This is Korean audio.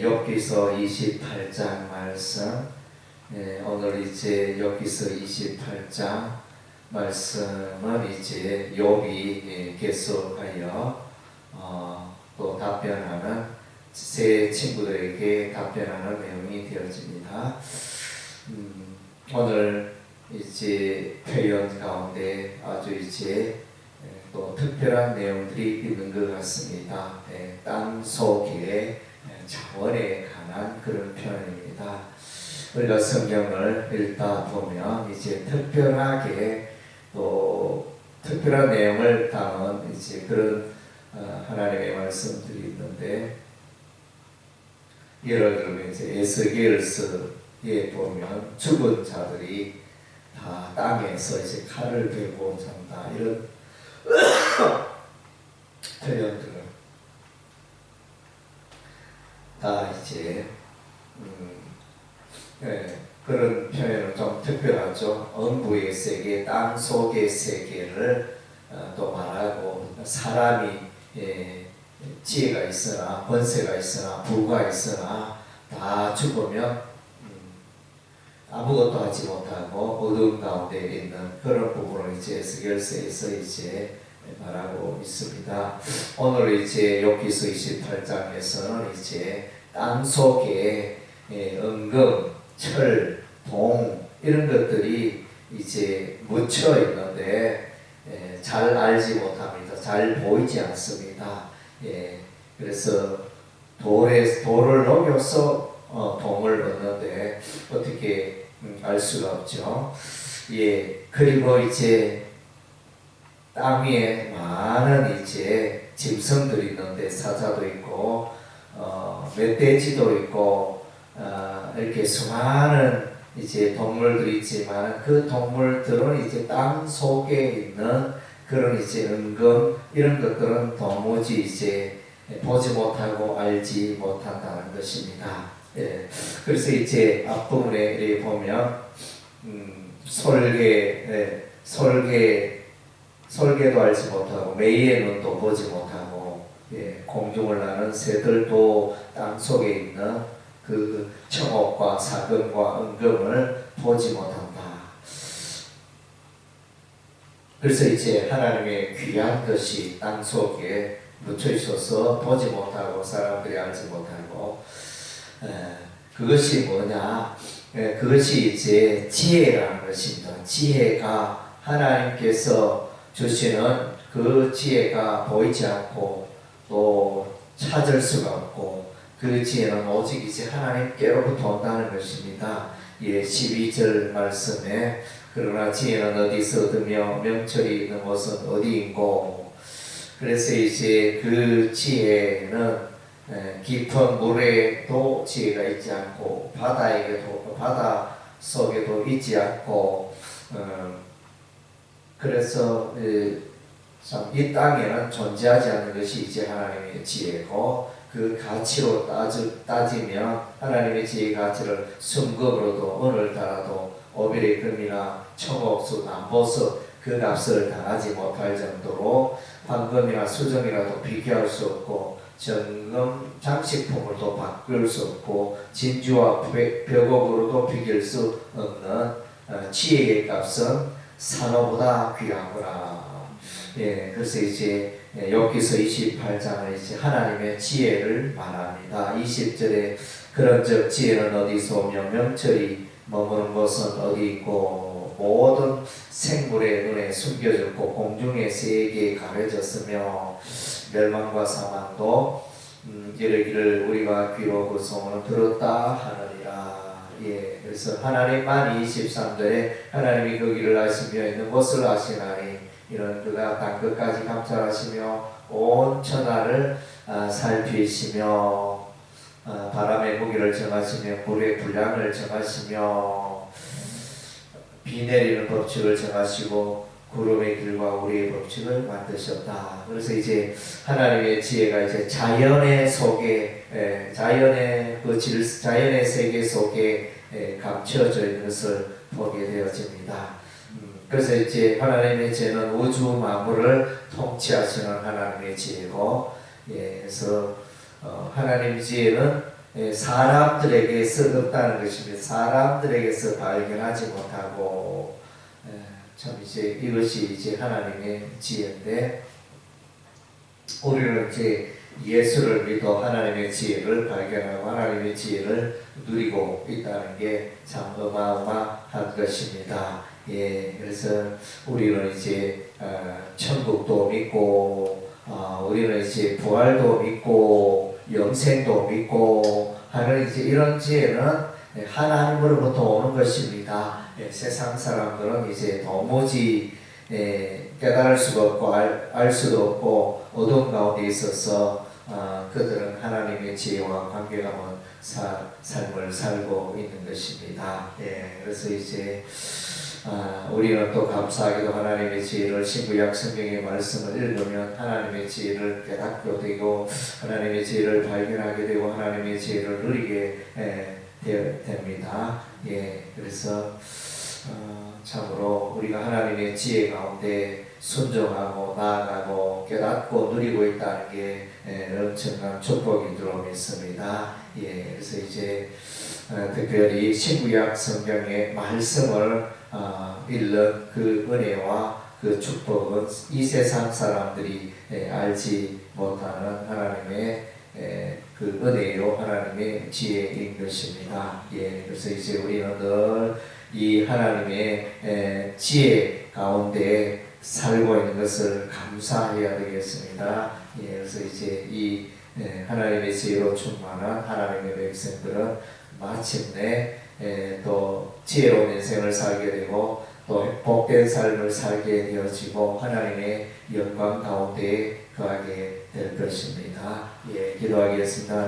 욥기서 28장 말씀. 오늘 이제 욥기서 28장 말씀은 이제 욥이 계속하여 또 답변하는 세 친구들에게 답변하는 내용이 되어집니다. 오늘 이제 표현 가운데 아주 이제 또 특별한 내용들이 있는 것 같습니다. 땅 속의 자원에 관한 그런 표현입니다. 우리가 성경을 읽다 보면 이제 특별하게 또 특별한 내용을 담은 이제 그런 하나님의 말씀들이 있는데, 예를 들면 이제 에스겔서에 보면 죽은 자들이 다 땅에서 이제 칼을 들고 잔다, 이런 표현들을 다 이제 그런 표현은 좀 특별하죠. 음부의 세계, 땅 속의 세계를 또 말하고, 사람이 지혜가 있으나 권세가 있으나 부가 있으나 다 죽으면 아무것도 하지 못하고 어두운 가운데 있는 그런 부분을 이제 에스겔서에서 이제 말하고 있습니다. 오늘 이제 욥기서 28장에서는 이제 땅 속에 은금, 철, 동 이런 것들이 이제 묻혀 있는데 잘 알지 못합니다. 잘 보이지 않습니다. 그래서 돌을 녹여서 동을 얻는데 어떻게 알 수가 없죠. 그리고 이제 땅 위에 많은 이제 짐승들이 있는데, 사자도 있고 멧돼지도 있고 이렇게 수많은 이제 동물들이 있지만, 그 동물들은 이제 땅 속에 있는 그런 이제 은금 이런 것들은 도무지 이제 보지 못하고 알지 못한다는 것입니다. 그래서 이제 앞부분에 보면 솔개도 알지 못하고 매의 눈도 보지 못하고 공중을 나는 새들도 땅 속에 있는 그 청옥과 사금과 은금을 보지 못한다. 그래서 이제 하나님의 귀한 것이 땅 속에 묻혀 있어서 보지 못하고 사람들이 알지 못하고, 그것이 뭐냐? 그것이 이제 지혜라는 것입니다. 지혜가 하나님께서 주시는 그 지혜가 보이지 않고 또 찾을 수가 없고, 그 지혜는 오직 이제 하나님께로부터 온다는 것입니다. 12절 말씀에 그러나 지혜는 어디서 얻으며 명철이 있는 곳은 어디인고. 그래서 이제 그 지혜는 깊은 물에도 지혜가 있지 않고 바다 속에도 있지 않고, 그래서 참 이 땅에는 존재하지 않는 것이 이제 하나님의 지혜고, 그 가치로 따지면 하나님의 지혜의 가치를 순금으로도 오늘따라도 오벨의 금이나 청옥수, 남보석 그 값을 당하지 못할 정도로 황금이나 수정이라도 비교할 수 없고, 정금 장식품으로도 바꿀 수 없고, 진주와 벽옥으로도 비길 수 없는 지혜의 값은 산호보다 귀하구나. 그래서 이제 욥기서 28장은 이제 하나님의 지혜를 말합니다. 20절에 그런즉 지혜는 어디서 오며 명철이 머무는 곳은 어디 있고, 모든 생물의 눈에 숨겨졌고 공중의 새에게 가려졌으며 멸망과 사망도 이르기를 우리가 귀로 그 소문을 들었다 하느니라. 그래서 하나님만 23절에 하나님이 그 길을 아시며 있는 곳을 아시나니 이런 그가 땅끝까지 감찰하시며 온 천하를 살피시며 바람의 무게를 정하시며 물의 분량을 정하시며 비 내리는 법칙을 정하시고 구름의 길과 우리의 법칙을 만드셨다. 그래서 이제 하나님의 지혜가 이제 자연의 속에 자연의 세계 속에 감춰져 있는 것을 보게 되어집니다. 그래서 이제 하나님의 지혜는 우주 만물을 통치하시는 하나님의 지혜고, 그래서 하나님의 지혜는 사람들에게서 없다는 것입니다. 사람들에게서 발견하지 못하고 참 이제 이것이 이제 하나님의 지혜인데 우리는 이제 예수를 믿어 하나님의 지혜를 발견하고 하나님의 지혜를 누리고 있다는 게 참 어마어마한 것입니다. 예, 그래서 우리는 이제 천국도 믿고 우리는 이제 부활도 믿고 영생도 믿고 하는 이제 이런 지혜는 하나님으로부터 오는 것입니다. 세상 사람들은 이제 도무지 깨달을 수가 없고 알 수도 없고 어두운 가운데 있어서 그들은 하나님의 지혜와 관계감은 삶을 살고 있는 것입니다. 그래서 이제 우리는 또 감사하게도 하나님의 지혜를 신구약 성경의 말씀을 읽으면 하나님의 지혜를 깨닫게 되고 하나님의 지혜를 발견하게 되고 하나님의 지혜를 누리게 됩니다. 그래서 참으로 우리가 하나님의 지혜 가운데 순종하고 나아가고 깨닫고 누리고 있다는 게 엄청난 축복인 줄 믿습니다. 그래서 이제 특별히 신구약 성경의 말씀을 읽는 그 은혜와 그 축복은 이 세상 사람들이 알지 못하는 하나님의 그 은혜요 하나님의 지혜인 것입니다. 그래서 이제 우리는 늘 이 하나님의 지혜 가운데 살고 있는 것을 감사해야 되겠습니다. 그래서 이제 이 하나님의 지혜로 충만한 하나님의 백성들은 마침내 또 지혜로운 인생을 살게 되고 또 복된 삶을 살게 되어지고 하나님의 영광 가운데 거하게 될 것입니다. 기도하겠습니다.